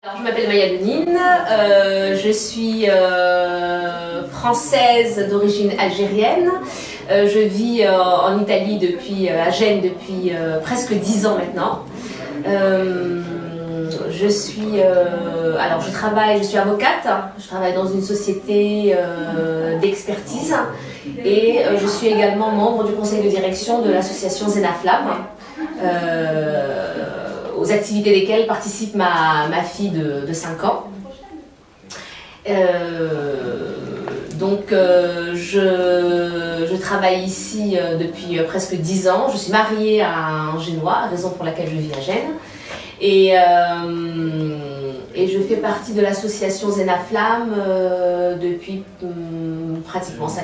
Alors, je m'appelle Maya Denine, je suis française d'origine algérienne. Je vis en Italie à Gênes depuis presque 10 ans maintenant. Je suis avocate, je travaille dans une société d'expertise et je suis également membre du conseil de direction de l'association Zenaflam, aux activités desquelles participe ma fille de 5 ans. Je travaille ici depuis presque 10 ans. Je suis mariée à un Génois, raison pour laquelle je vis à Gênes. Et je fais partie de l'association Zenaflam depuis pratiquement sa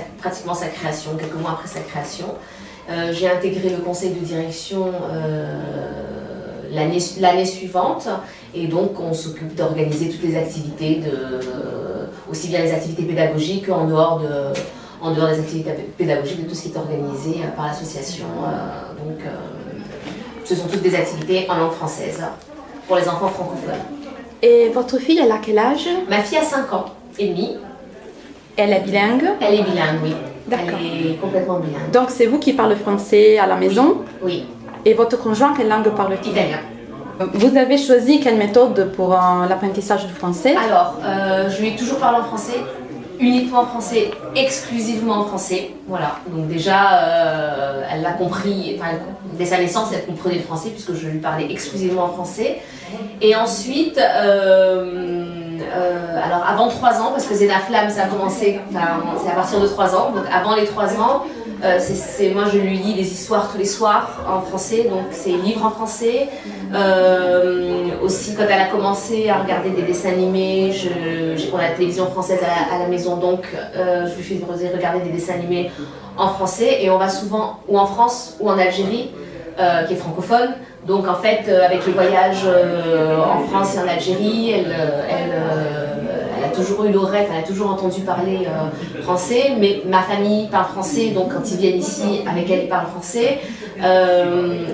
création, quelques mois après sa création. J'ai intégré le conseil de direction l'année suivante, et donc on s'occupe d'organiser toutes les activités, aussi bien les activités pédagogiques qu'en dehors des activités pédagogiques, de tout ce qui est organisé par l'association. Ce sont toutes des activités en langue française pour les enfants francophones. Et votre fille, elle a quel âge? Ma fille a 5 ans et demi. Elle est bilingue? Elle est bilingue, oui. D'accord. Elle est complètement bilingue. Donc c'est vous qui parlez français à la maison? Oui. Et votre conjoint, quelle langue parle-t-il? Italien. Vous avez choisi quelle méthode pour l'apprentissage du français? Alors, je lui ai toujours parlé en français, uniquement en français, exclusivement en français. Voilà, donc déjà, elle l'a compris, enfin, dès sa naissance, elle comprenait le français puisque je lui parlais exclusivement en français. Et ensuite, alors avant 3 ans, parce que Zenaflam, ça a commencé, c'est à partir de 3 ans, donc avant les 3 ans, moi je lui lis des histoires tous les soirs en français, donc c'est livres en français. Aussi quand elle a commencé à regarder des dessins animés, on a la télévision française à la maison, donc je lui fais regarder des dessins animés en français, et on va souvent ou en France ou en Algérie, qui est francophone. Donc en fait, avec le voyage en France et en Algérie, elle a toujours eu l'oreille, elle a toujours entendu parler français, mais ma famille parle français, donc quand ils viennent ici, avec elle, ils parlent français.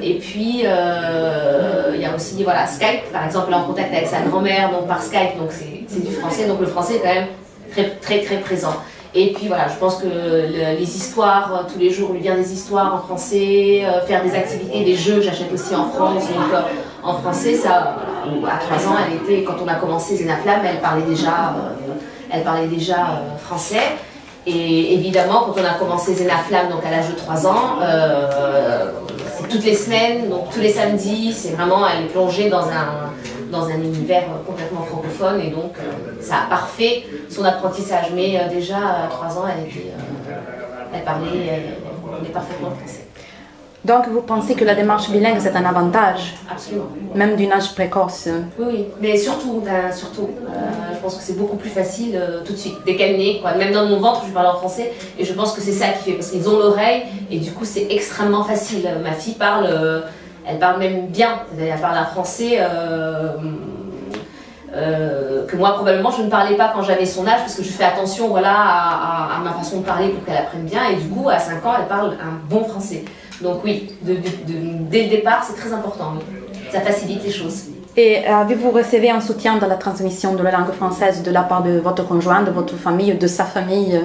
Et puis, il y a aussi Skype, par exemple, elle est en contact avec sa grand-mère, donc par Skype, donc c'est du français, donc le français est quand même très, très, très présent. Et puis voilà, je pense que les histoires, tous les jours, lui lire des histoires en français, faire des activités, des jeux, j'achète aussi en France, donc en français, ça, à 3 ans, quand on a commencé Zenaflam, elle parlait déjà français. Et évidemment, quand on a commencé Zenaflam, donc à l'âge de 3 ans, c'est toutes les semaines, donc tous les samedis, c'est vraiment, elle est plongée dans un univers complètement francophone, et donc ça a parfait son apprentissage. Mais déjà à 3 ans, elle parlait parfaitement français. Donc vous pensez que la démarche bilingue c'est un avantage? Absolument. Même d'une âge précoce? Oui, mais surtout, je pense que c'est beaucoup plus facile tout de suite, dès qu'elle naît, quoi. Même dans mon ventre, je parle en français, et je pense que c'est ça qui fait, parce qu'ils ont l'oreille, et du coup c'est extrêmement facile. Ma fille parle, elle parle même bien, c'est-à-dire elle parle un français que moi probablement je ne parlais pas quand j'avais son âge, parce que je fais attention à ma façon de parler pour qu'elle apprenne bien, et du coup à 5 ans elle parle un bon français. Donc oui, dès le départ c'est très important, oui. Ça facilite les choses. Et avez-vous recevé un soutien dans la transmission de la langue française de la part de votre conjoint, de votre famille, de sa famille?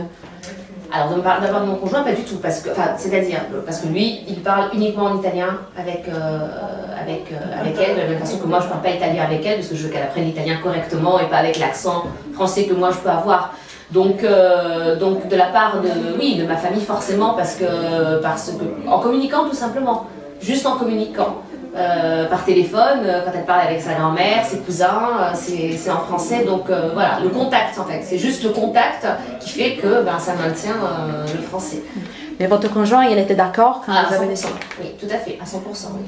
Alors de la part de mon conjoint, pas du tout, parce que lui, il parle uniquement en italien avec elle, de la même façon que moi je ne parle pas italien avec elle, parce que je veux qu'elle apprenne l'italien correctement et pas avec l'accent français que moi je peux avoir. Donc de la part de ma famille forcément, parce que en communiquant tout simplement, juste en communiquant. Par téléphone, quand elle parle avec sa grand-mère, ses cousins, c'est en français, donc voilà, le contact en fait, c'est juste le contact qui fait que ça maintient le français. Mais votre conjoint, il était d'accord quand vous avez 100%, oui, tout à fait, à 100%, oui.